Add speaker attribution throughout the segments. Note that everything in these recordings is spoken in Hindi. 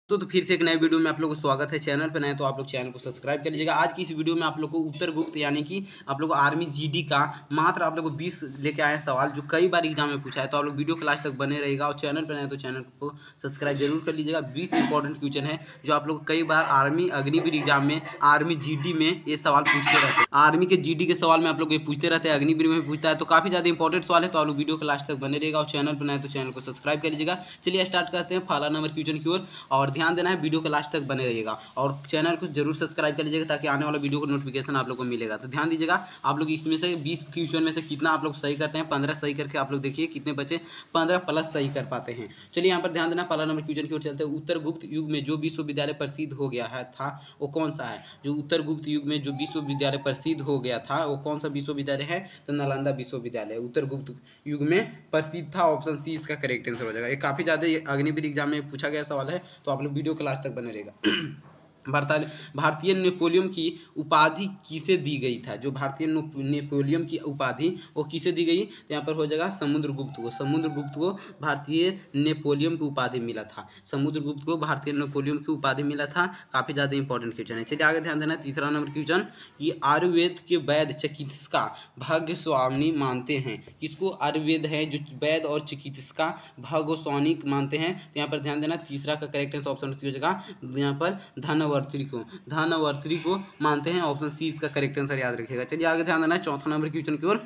Speaker 1: तो फिर से एक नए वीडियो में आप लोगों को स्वागत है। चैनल पर नए तो आप लोग चैनल को सब्सक्राइब कर लीजिएगा। आज की इस वीडियो में आप लोग को उत्तर गुप्त यानी कि आप लोग को आर्मी जीडी का मात्र आप लोग को 20 लेके आए हैं सवाल, जो कई बार एग्जाम में पूछा है। तो आप लोग वीडियो के लास्ट तक बने रहेगा और चैनल पर नए तो चैनल को सब्सक्राइब जरूर कर लीजिएगा। 20 इंपॉर्टेंट क्वेश्चन है जो आप लोग कई बार आर्मी अग्निवीर एग्जाम में, आर्मी जीडी में ये सवाल पूछते रहते हैं। आर्मी के जीडी के सवाल में आप लोग ये पूछते रहते हैं, अग्निवीर में पूछता है। तो काफी ज्यादा इंपॉर्टेंट सवाल है, तो आप लोग वीडियो के लास्ट तक बने रहेगा और चैनल पर नए तो चैनल को सब्सक्राइब कर लीजिएगा। चलिए स्टार्ट करते हैं पहला नंबर क्वेश्चन की ओर, और ध्यान देना है वीडियो के लास्ट तक बने रहिएगा और चैनल को जरूर सब्सक्राइब कर लीजिएगा ताकि आने वाला वीडियो को नोटिफिकेशन आप लोग को मिलेगा। तो ध्यान दीजिएगा, आप लोग इसमें से 20 क्वेश्चन में से कितना आप लोग सही करते हैं। 15 सही करके आप लोग देखिए कितने बचे, 15 प्लस सही कर पाते हैं। चलिए यहाँ पर ध्यान देना, पहला नंबर क्वेश्चन की ओर चलते हैं। उत्तर गुप्त युग में जो विश्वविद्यालय प्रसिद्ध हो गया है था वो कौन सा है? जो उत्तर गुप्त युग में जो विश्वविद्यालय प्रसिद्ध हो गया था वो कौन सा विश्वविद्यालय है? तो नालंदा विश्वविद्यालय उत्तर गुप्त युग में प्रसिद्ध था। ऑप्शन सी इसका करेक्ट आंसर हो जाएगा। ये काफी ज्यादा अग्निवीर एग्जाम में पूछा गया सवाल है, तो आप लोग वीडियो के लास्ट तक बने रहेगा। भारतीय नेपोलियन की उपाधि किसे दी गई था? जो भारतीय नेपोलियन की उपाधि वो किसे दी गई? तो यहाँ पर हो जाएगा समुद्रगुप्त को। समुद्रगुप्त को भारतीय नेपोलियन की उपाधि मिला था। समुद्रगुप्त को भारतीय नेपोलियन की उपाधि मिला था। काफी ज्यादा इंपॉर्टेंट क्वेश्चन है। चलिए आगे ध्यान देना, तीसरा नंबर क्वेश्चन कि आयुर्वेद के वैद्य चिकित्सका भाग्यस्वामी मानते हैं। किसको आयुर्वेद है जो वैद्य और चिकित्सका भाग्यस्वामी मानते हैं? तो यहाँ पर ध्यान देना, तीसरा का करेक्ट आंसर ऑप्शन हो जाएगा यहाँ पर धनवर्तरी को मानते हैं। ऑप्शन सी इसका करेक्ट आंसर याद रखिएगा। चलिए आगे ध्यान देना, चौथा नंबर क्वेश्चन की ओर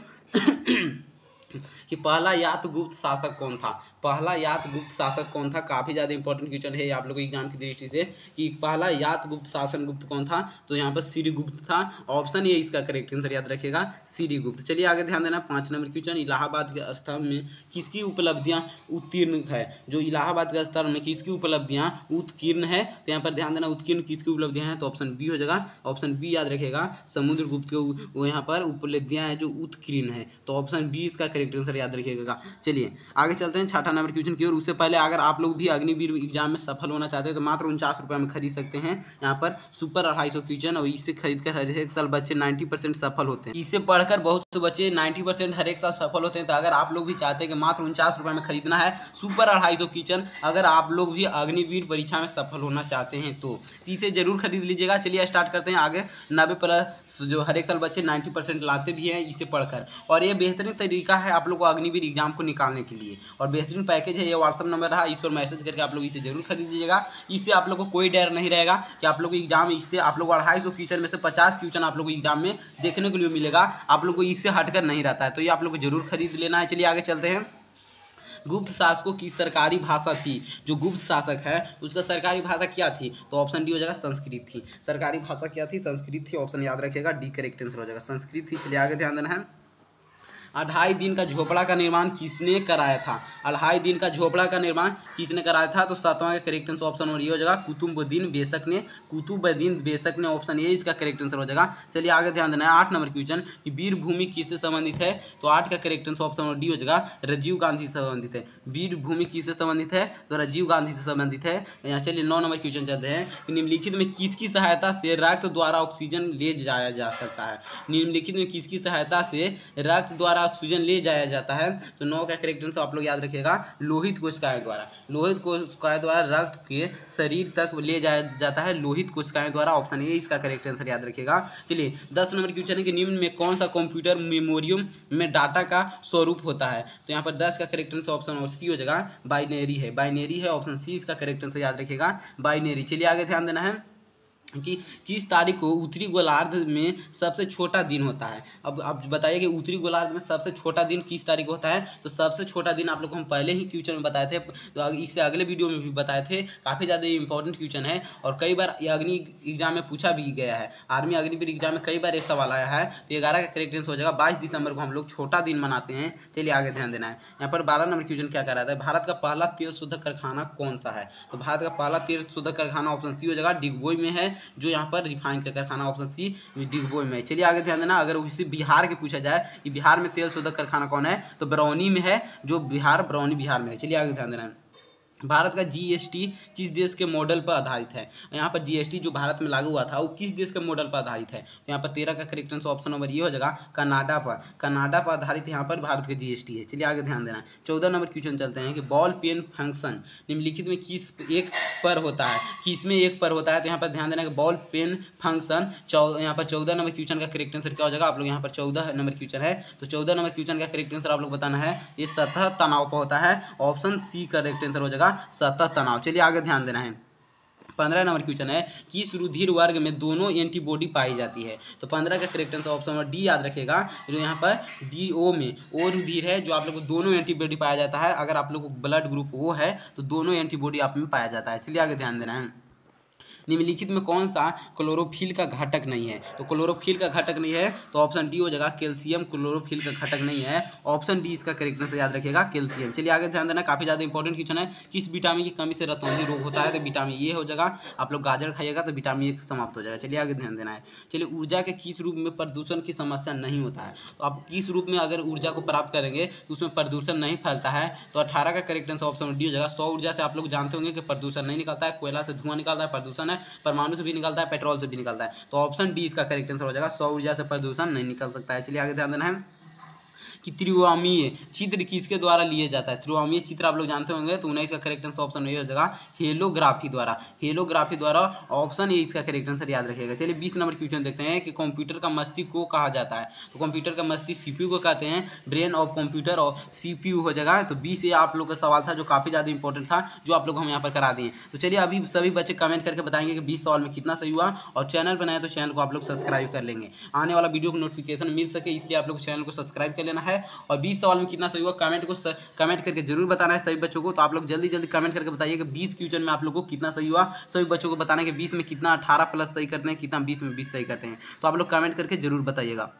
Speaker 1: कि पहला यातगुप्त शासक कौन था? पहला यातगुप्त शासक कौन था? काफी ज्यादा इंपॉर्टेंट क्वेश्चन है आप लोगों के एग्जाम की दृष्टि से कि पहला यातगुप्त शासन गुप्त कौन था? तो यहाँ पर श्रीगुप्त था। ऑप्शन ए इसका करेक्ट आंसर याद रखिएगा, श्रीगुप्त। चलिए आगे ध्यान देना, 5 नंबर क्वेश्चन, इलाहाबाद के स्तंभ में किसकी उपलब्धियां उत्तीर्ण है? जो इलाहाबाद के स्तंभ में किसकी उपलब्धियां उत्कीर्ण है? तो यहाँ पर ध्यान देना, उत्कीर्ण किसकी उपलब्धियां हैं? तो ऑप्शन बी हो जाएगा। ऑप्शन बी याद रखेगा, समुद्रगुप्त के यहाँ पर उपलब्धियां है जो उत्कीर्ण है। तो ऑप्शन बी इसका करेक्ट आंसर याद रखिएगा। चलिए आगे चलते हैं छठा नंबर क्वेश्चन की ओर। उससे पहले अगर आप लोग भी अग्निवीर एग्जाम में सफल होना चाहते हैं तो मात्र 49 रुपये में खरीद सकते हैं यहाँ पर सुपर 250 क्वेश्चन, और इससे खरीद कर हर एक साल बच्चे 90% सफल होते हैं। इससे पढ़कर बहुत से बच्चे 90% हर एक साल सफल होते हैं। तो अगर आप लोग भी चाहते हैं कि मात्र 49 रुपये में खरीदना है सुपर 250 क्वेश्चन, अगर आप लोग भी अग्निवीर परीक्षा में सफल होना चाहते हैं तो इसे जरूर खरीद लीजिएगा। चलिए स्टार्ट करते हैं आगे। 90+ जो हर एक साल बच्चे 90% लाते भी हैं इसे पढ़कर, और ये बेहतरीन तरीका है आप लोग को अग्निवीर एग्जाम को निकालने के लिए, और बेहतरीन पैकेज है। ये व्हाट्सअप नंबर रहा, इस पर मैसेज करके आप लोग इसे जरूर खरीद लीजिएगा। इससे आप लोग को कोई डर नहीं रहेगा कि आप लोग एग्जाम, इससे आप लोग 250 क्वेश्चन में से 50 क्वेश्चन आप लोग को एग्जाम में देखने के लिए मिलेगा। आप लोग को इससे हटकर नहीं रहता है, तो ये आप लोग को जरूर खरीद लेना है। चलिए आगे चलते हैं। गुप्त शासकों की सरकारी भाषा थी, जो गुप्त शासक है उसका सरकारी भाषा क्या थी? तो ऑप्शन डी हो जाएगा, संस्कृत थी। सरकारी भाषा क्या थी? संस्कृत थी। ऑप्शन याद रखिएगा, डी करेक्ट आंसर हो जाएगा, संस्कृत थी। चलिए आगे ध्यान देना है, 2.5 दिन का झोपड़ा का निर्माण किसने कराया था? 2.5 दिन का झोपड़ा का निर्माण किसने कराया था? तो 7वां का करेक्ट आंसर ऑप्शन हो जाएगा, कुतुबुद्दीन बेशक ने। कुतुबुद्दीन बेशक ने, ऑप्शन ए इसका करेक्ट आंसर हो जाएगा। चलिए आगे ध्यान देना है, 8 नंबर क्वेश्चन कि वीरभूमि किससे संबंधित है? तो 8 का करेक्ट आंसर ऑप्शन डी हो जाएगा, राजीव गांधी से संबंधित है। वीरभूमि किससे संबंधित है? तो राजीव गांधी से संबंधित है। यहाँ चलिए 9 नंबर क्वेश्चन चलते हैं कि निम्नलिखित में किसकी सहायता से रक्त द्वारा ऑक्सीजन ले जाया जा सकता है? निम्नलिखित में किसकी सहायता से रक्त द्वारा ऑक्सीजन ले जाया जाता है? तो 9 का करेक्ट आंसर आप लोग याद रखिएगा, लोहित कोशिकाएं द्वारा। लोहित कोशिकाएं द्वारा रक्त के शरीर तक ले जाया जाता है, लोहित कोशिकाएं द्वारा। ऑप्शन ए इसका करेक्ट आंसर याद रखिएगा। चलिए 10 नंबर क्वेश्चन है कि निम्न में कौन सा कंप्यूटर मेमोरियम में डाटा का स्वरूप होता है? तो यहाँ पर 10 का करेक्ट आंसर ऑप्शन सी हो जाएगा, बाइनरी है। बाइनरी है, ऑप्शन सी इसका करेक्ट आंसर याद रखिएगा, बाइनरी। चलिए आगे ध्यान देना है कि किस तारीख को उत्तरी गोलार्ध में सबसे छोटा दिन होता है? अब बताइए कि उत्तरी गोलार्ध में सबसे छोटा दिन किस तारीख को होता है? तो सबसे छोटा दिन आप लोग को हम पहले ही क्वेश्चन में बताए थे, तो इससे अगले वीडियो में भी बताए थे। काफ़ी ज़्यादा इंपॉर्टेंट क्वेश्चन है और कई बार ये अग्नि एग्जाम में पूछा भी गया है। आर्मी अग्निवीर एग्जाम में कई बार ये सवाल आया है। तो 11 का करेक्ट आंसर हो जाएगा, 22 दिसंबर को हम लोग छोटा दिन मनाते हैं। चलिए आगे ध्यान देना है, यहाँ पर 12 नंबर क्वेश्चन क्या कर रहा था? भारत का पहला तेल शोधक कारखाना कौन सा है? तो भारत का पहला तेल शोधक कारखाना ऑप्शन सी हो जाएगा, डिगबोई में है, जो यहाँ पर रिफाइंड का कारखाना। ऑप्शन सी डिगबोई में। चलिए आगे ध्यान देना, अगर उसी बिहार के पूछा जाए कि बिहार में तेल शोधक कारखाना कौन है, तो बरौनी में है, जो बिहार बरौनी बिहार में है। चलिए आगे ध्यान देना है, भारत का जीएसटी किस देश के मॉडल पर आधारित है? यहाँ पर जीएसटी जो भारत में लागू हुआ था वो किस देश के मॉडल पर आधारित है? तो यहाँ पर 13 का करेक्ट आंसर ऑप्शन नंबर ये हो जाएगा कनाडा पर। कनाडा पर आधारित यहाँ पर भारत का जीएसटी है। चलिए आगे ध्यान देना है। 14 नंबर क्वेश्चन चलते हैं कि बॉल पेन फंक्शन निम्नलिखित में किस एक पर होता है? किसमें एक पर होता है? तो यहाँ पर ध्यान देना कि बॉल पेन फंक्शन यहाँ पर 14 नंबर क्वेश्चन का करेक्ट आंसर क्या हो जाएगा? आप लोग यहाँ पर 14 नंबर क्वेश्चन है तो 14 नंबर क्वेश्चन का करेक्ट आंसर आप लोग बताना है ये सतह तनाव पर होता है। ऑप्शन सी करेक्ट आंसर हो जाएगा सतह तनाव। चलिए आगे ध्यान देना है। 15 नंबर क्वेश्चन है किस रुधिर वर्ग में दोनों एंटीबॉडी पाई जाती है? तो 15 का correct answer option number D याद रखेगा। जो यहाँ पर डी ओ में ओ रुधिर है जो आप लोग को दोनों एंटीबॉडी पाया जाता है। अगर आप लोग को ब्लड ग्रुप ओ है तो दोनों एंटीबॉडी आप में पाया जाता है। चलिए आगे ध्यान देना है। निम्नलिखित में कौन सा क्लोरोफिल का घटक नहीं है? तो क्लोरोफिल का घटक नहीं है तो ऑप्शन डी हो जाएगा कैल्शियम क्लोरोफिल का घटक नहीं है। ऑप्शन डी इसका करेक्ट आंसर याद रखिएगा कैल्शियम। चलिए आगे ध्यान देना काफी ज्यादा इंपॉर्टेंट क्वेश्चन है। किस विटामिन की कमी से रतौंधी रोग होता है? तो विटामिन ए हो जाएगा। आप लोग गाजर खाइएगा तो विटामिन ए समाप्त हो जाएगा। चलिए आगे ध्यान देना है। चलिए ऊर्जा के किस रूप में प्रदूषण की समस्या नहीं होता है? तो आप किस रूप में अगर ऊर्जा को प्राप्त करेंगे तो उसमें प्रदूषण नहीं फैलता है। तो 18 का करेक्ट आंसर ऑप्शन डी हो जाएगा। सौर ऊर्जा से आप लोग जानते होंगे कि प्रदूषण नहीं निकलता है। कोयला से धुआं निकलता है प्रदूषण है। परमाणु से भी निकलता है पेट्रोल से भी निकलता है। तो ऑप्शन डी इसका करेक्ट आंसर हो जाएगा। सौर ऊर्जा से प्रदूषण नहीं निकल सकता है। चलिए आगे ध्यान देना है कि त्रिकोणीय चित्र किसके द्वारा लिए जाता है? त्रिकोणीय चित्र आप लोग जानते होंगे तो 19 का करेक्ट आंसर ऑप्शन ये हो जाएगा हेलोग्राफी द्वारा। हेलोग्राफी द्वारा ऑप्शन ए इसका करेक्ट आंसर याद रखिएगा। चलिए 20 नंबर क्वेश्चन देखते हैं कि कंप्यूटर का मस्तिष्क को कहा जाता है? तो कंप्यूटर का मस्तिष्क सीपीयू को कहते हैं। ब्रेन ऑफ कंप्यूटर और सीपीयू हो जाएगा। तो 20 ये आप लोग का सवाल था जो काफी ज्यादा इंपॉर्टेंट था जो आप लोग हम यहाँ पर करा दिए। तो चलिए अभी सभी बच्चे कमेंट करके बताएंगे कि 20 सवाल में कितना सही हुआ और चैनल पर नए तो चैनल को आप लोग सब्सक्राइब कर लेंगे। आने वाला वीडियो को नोटिफिकेशन मिल सके इसलिए आप लोग चैनल को सब्सक्राइब कर लेना है। और 20 में कितना सही हुआ कमेंट करके जरूर बताना है सभी बच्चों को। तो आप लोग जल्दी जल्दी कमेंट करके बताइए कि 20 क्वेश्चन में आप लोगों को कितना सही हुआ। सभी बच्चों को बताना है कि 20 में कितना 18 प्लस सही करते हैं, कितना 20 में 20 सही करते हैं। तो आप लोग कमेंट करके जरूर बताइएगा।